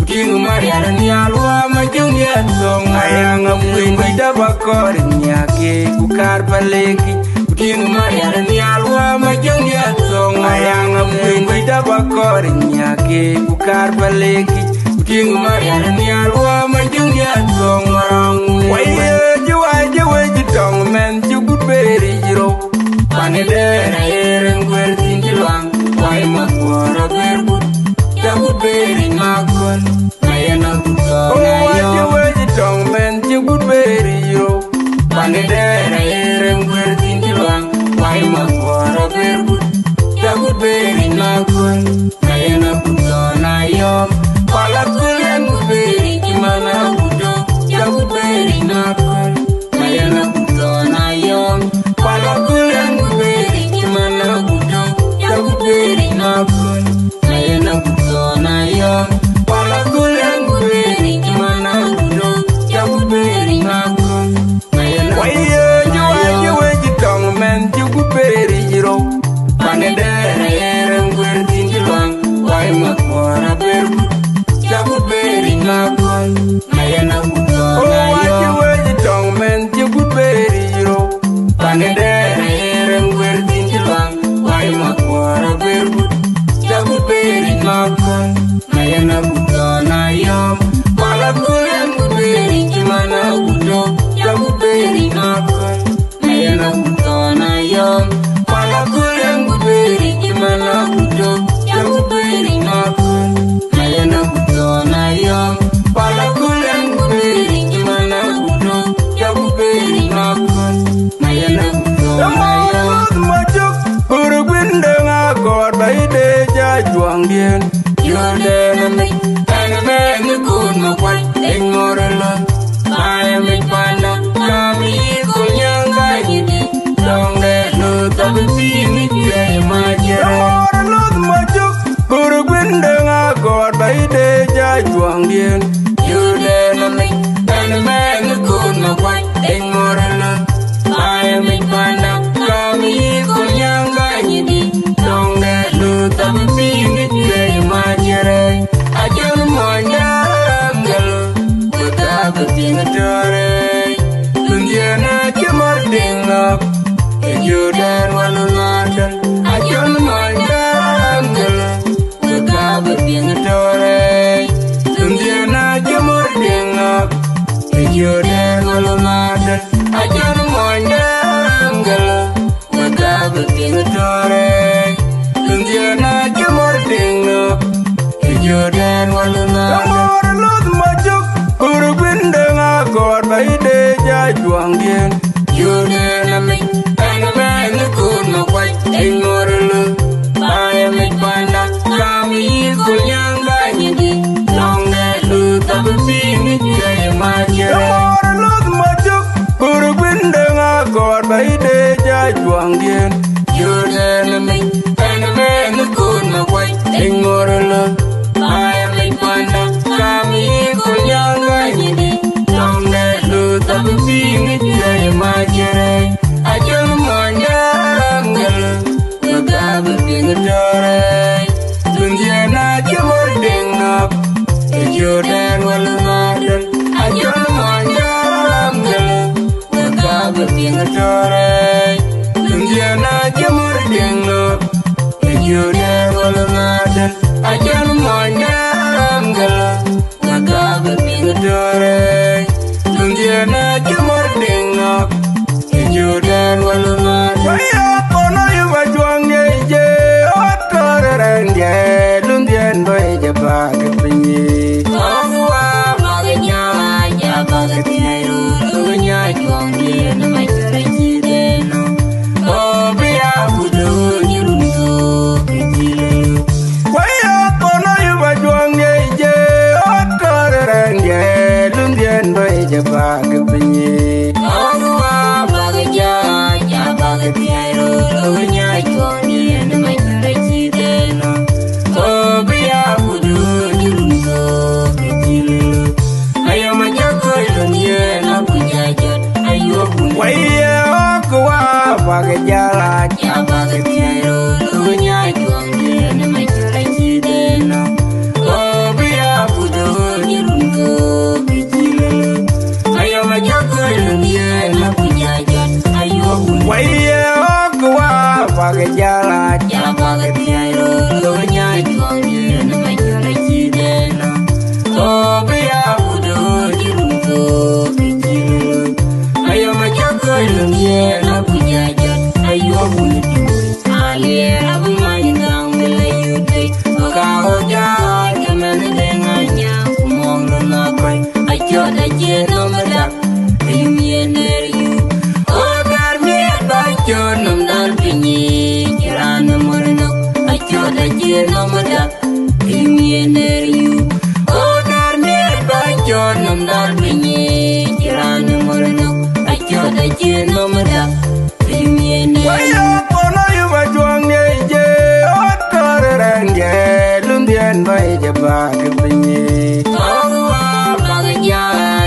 King Maria, and Yalwa, my young song. I am a queen with a backward in Yaki, Kukar Paleki, King Maria, and Yalwa, my young song. I am a queen with a backward in Yaki, Kukar Paleki, King Maria, and Yalwa, my young song around. why you wait the tongue, man, you could bury you. Paneder, I hear and we're thinking long. Why my poor a bear good? That would be in my gun. I am not good. Oh, why you wait the tongue, man, you could bury you. Paneder, I hear and we're thinking long. Why my poor a bear good? That would be in my gun. I am not good. I am. Palakul and good, Imana good. tore Lundiana Kimar Dingap Judan Walunadan Ajon Mandangal Wakabe Ping Tore Lundiana Kimar Dingap Judan Walunadan Ajon Mandangal Wakabe Ping Tore Lundiana Kimar Dingap Judan Walunadan God by day, Jajuang Dien. You then make and a man could not quite ignore. I am a panda, come equal young Banyadi. Long that look of a being in my chair. Look, my joke, put a window, God by day, Jajuang Dien. You then make and a man could not quite ignore. I am a panda, come equal young Banyadi. Tapi bingit dari majerai Ajal mandangal Magabe bingit darai Lundiana jemur dengap Ejodan walumadan Ajal mandangal Magabe bingit darai Lundiana jemur dengap Ejodan walumadan Ajal mandangal Magabe bingit darai Lundiana Kimar Dingap Judan Walungan Waya kono yuwa juang ye Otoran ye Lundian boy jaba kepinyi Tangwa maganya Jaba ketiru Lunya juang ye Namai kerenci deno Obia budu Nyirundu Kecil Waya kono yuwa juang ye Otoran ye Lundian boy jaba kepinyi Tangwa maganya Jaba ketiru Lunya juang ye Namai kerenci deno Obia budu Nyirundu Kecil Ayo majakoy Lunye Napunya jod Ayo budu Waya okuwa Bagajala Jaba ketiru Lunya juang ye Namai kerenci deno Obia budu Nyirundu Waya okuwa Bagajala Jaba ketiru Lunya juang ye Namai kerenci deno Obia budu Nyirundu kecil Ayo majakoy Lunye Napunya jod Ayo budu Alir abu manjang Melayuday Kau jahat Kemen dengannya Kumong lumakoy Ayo daje nomadak Ayum yener yu Ogar miat baco Nom dal pinyi Kirana morenok Ayo daje nomadak Ayum yener yu Ogar miat baco Nom dal pinyi Kirana morenok Ayo daje nomadak Ayum yener yu Waya kono yuwa juang ye Otoran ye Lundian boy jaba kepinyi Tangwa baganya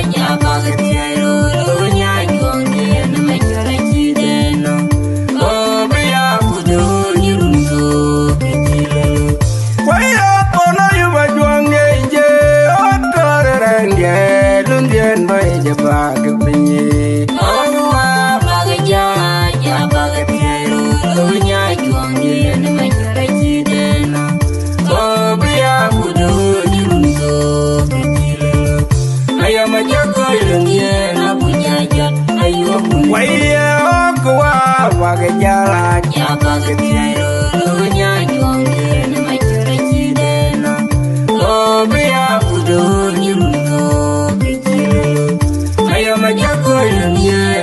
Jaba ketiru Lunya juang ye Namai kerenci deno Obia budu Nyirundu kecil Waya kono yuwa juang ye Otoran ye Lundian boy jaba kepinyi Tangwa baganya Jaba ketiru Lunya juang ye Namai kerenci deno Obia budu Nyirundu kecil Ayo majakoy Lunye Napunya jod Ayo budu Waya okuwa Bagajala Jaba ketiru Lunya juang ye Namai kerenci deno Obia budu Nyirundu kecil Ayo majakoy Lunye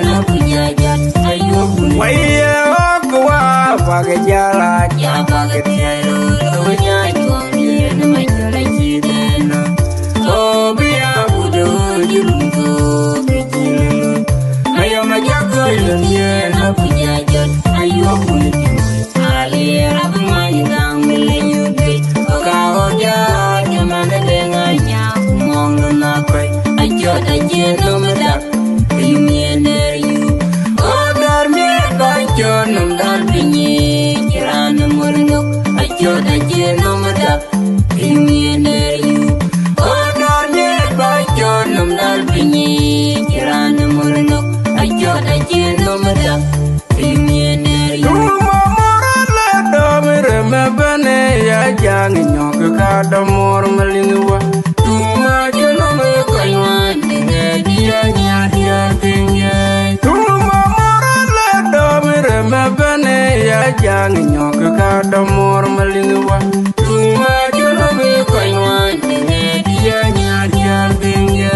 jang nyok Ke Adumwuor malingwa tuma jono me koinwa ne dia nya dia denye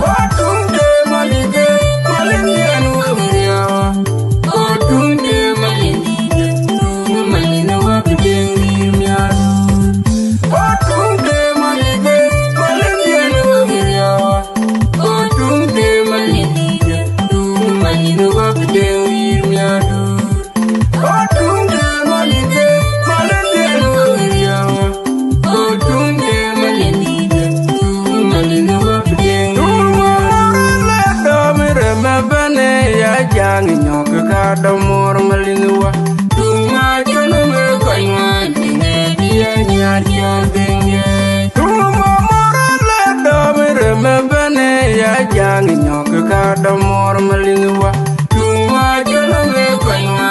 otunde malige malingen wuriya otunde malinde tuma malingwa bidengi miadu otunde malige malingen wuriya otunde malinde tuma malingwa bidengi miadu otunde malige malinde wuriya otunde malinde tuma malingwa bidengi Bane ya jang nyok Ke Adumwuor malingwa tuma jono me koinwa ne dia nya dia denye tuma morale domere me bane ya jang nyok Ke Adumwuor malingwa tuma jono me koinwa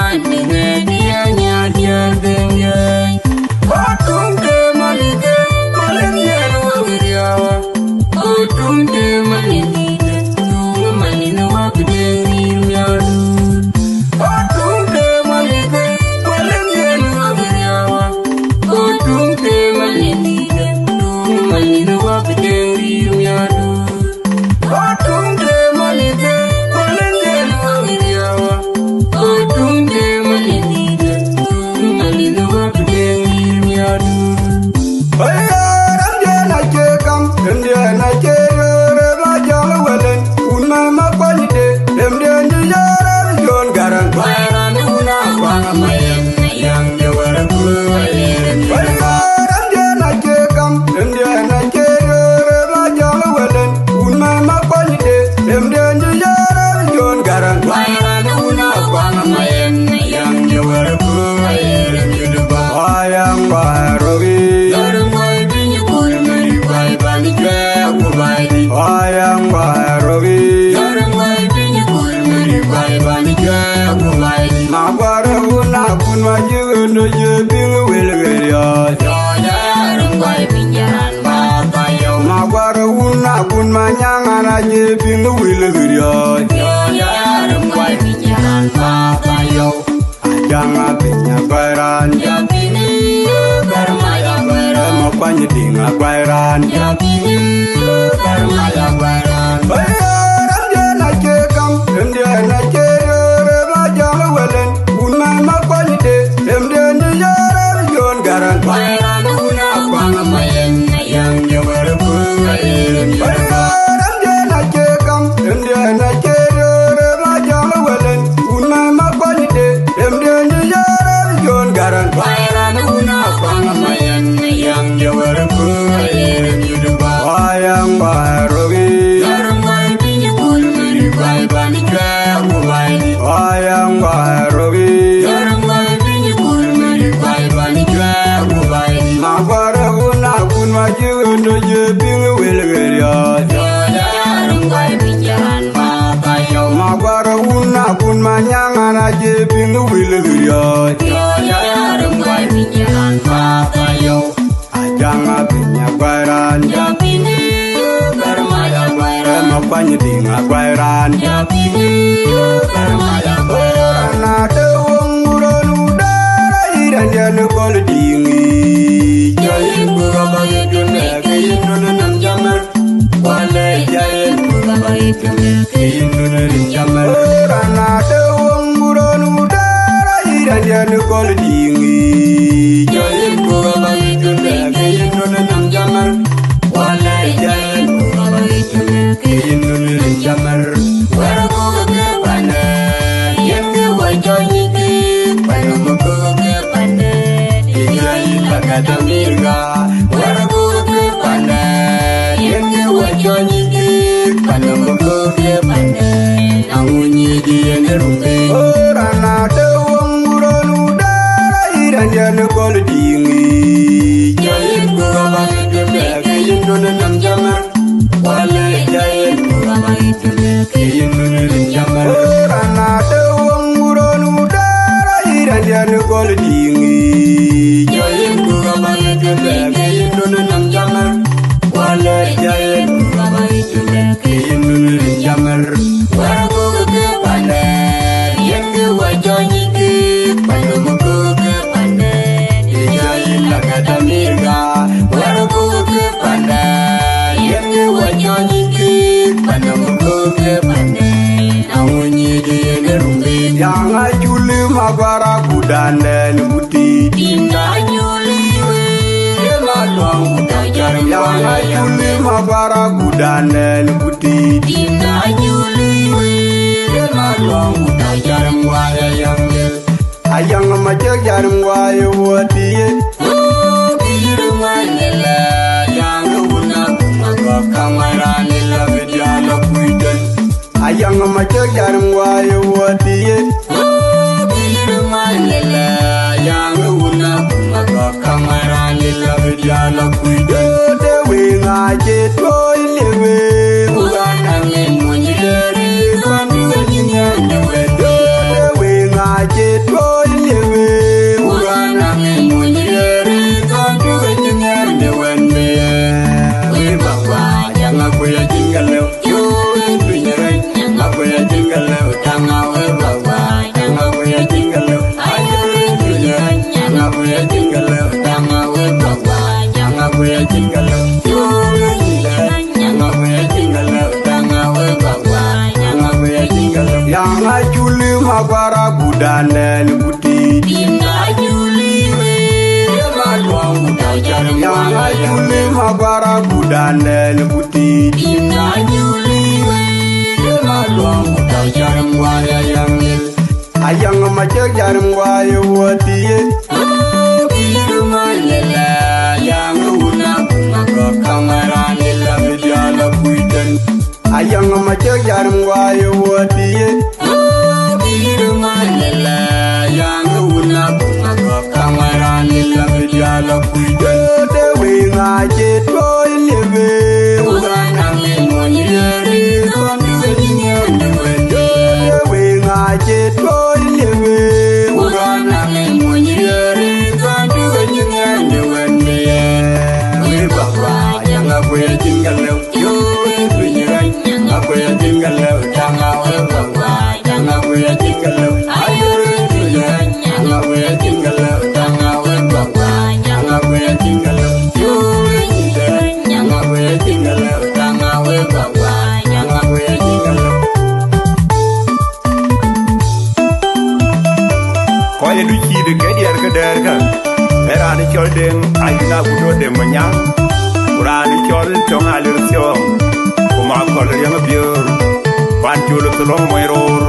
ne dia nya dia denye otunde malige malinde wuriya otunde malinde Ye ping the will of your Ajanga pinya bairan Yapini Bermaya bairan Mokwanyi tinga bairan Yapini Bermaya bairan Bairan jena kekam Jena kere Rajanga welen Unma makwanyi te Jena jara Jon garan Bairan una Kwanga mayen Yang jawara Kuwa irin Bairan Indiana kere Rajanga welen Unma makwanyi te Jena jara Jon garan Bairan una Kwanga mayen Yang jawara Kuwa irin Yuduba Wayang Barogi Yarang Wai Pinya Kulmeri Wai Bani Ke Abuoidit Wayang Barogi Yarang Wai Pinya Kulmeri Wai Bani Ke Abuoidit Makwara Una Kunwa Jiwendo Jepinga Wilgeria Yarang Wai Pinjaran Patayo Makwara Una Kunwa Nyangana Jepinga Wilgeria Yarang Wai Pinjaran Patayo Ajanga pinya bairan Yapini Bermaya bairan Mokwanyi tinga bairan Yapini Bermaya bairan Nate wong buron udara Iran janu kol dingi Jayin buraba yedune Kayin nunu nam jamar Wale jayin buraba yedune Kayin nunu nam jamar Nate wong buron udara Iran janu kol dingi Jayin buraba yedune Kayin nunu nam jamar Wale jayin buraba yedune Kayin nunu nam jamar Wara kuga ke pane Yenge wajanyi ke Panu mukuga ke pane Dijayi bagada mirga Wara kuga ke pane Yenge wajanyi ke Panu mukuga ke pane Nangunyi diye rumbe Orana te wong buron udara Iran janu kol dingi Jayin buraba yedune Kayin nunu nam jamar Wale jayin buraba yedune Kayin nunu nam jamar Orana te wong buron udara Iran janu kol dingi Jayin buraba yedune Kayin nunu nam jamar Wale jayin buraba yedune Kayin nunu nam jamar Wara kuga ke pane Yenge wajanyi ke Panu mukuga magwara gudane lukuti Dinka Julie, Malong, Dajaram Waya Yang, ayang majak jarum wayo wati Oh, Birmanilla, Yang Una, Mago Kamara, Lilla Vidiana Kuidan, ayang majak jarum wayo wati Oh, Birmanilla, Yang Una, Mago Kamara, Lilla Vidiana Kuidan, de winga je toy lewe Ugana Munjeri, Kondu Jinya, de winga je toy lewe Ugana Munjeri, Kondu Jinya, Wenbe, Wibaba, Yangakuei Jingale, You, Yangakuei Jingale, Tanga Wibaba, Yangakuei Jingale, Yangakuei Jingale, Tanga Wibaba, Yangakuei Jingale, You, Yangakuei Jingale, Tanga Wibaba, Yangakuei Jingale, yanga chuli magwara gudane lukuti Dinka Julie, Malong, Dajaram yanga Waya chuli magwara gudane lukuti Dinka Julie, Malong, Dajaram Waya Yang, ayang majak jarum wayo wati Oh, Birmanilla, Yang Una, Mago Kamara, Lilla Vidiana Kuidan, ayang majak jarum wayo wati Oh, Birmanilla, Yang Una, Mago Kamara, Lilla Vidiana Kuidan, de winga je toy lewe Ugana Munjeri, Kondu Jinya, de winga je toy lewe Ugana Munjeri, Kondu Jinya, Wenbe, Wibaba, Yangakuei Jingale, You, Yangakuei Jingale, Tanga Wibaba, Yangakuei Jingale, Yangakuei Jingale, Tanga Wibaba, Yangakuei Jingale, You, Yangakuei Jingale, Tanga Wibaba, Yangakuei Jingale. Koye du chide ke dier ke derga era ni chol den ayuna budo de manyang ura ni chol tong alir sio kuma kol yang biur pan chulo to long moiror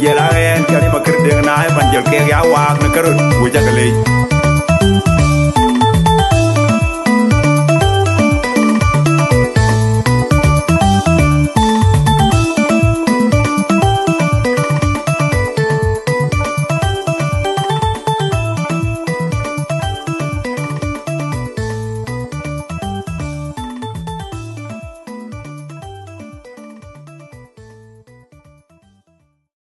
jela en kali makir de na ban jel ke ya wa na karut wujagale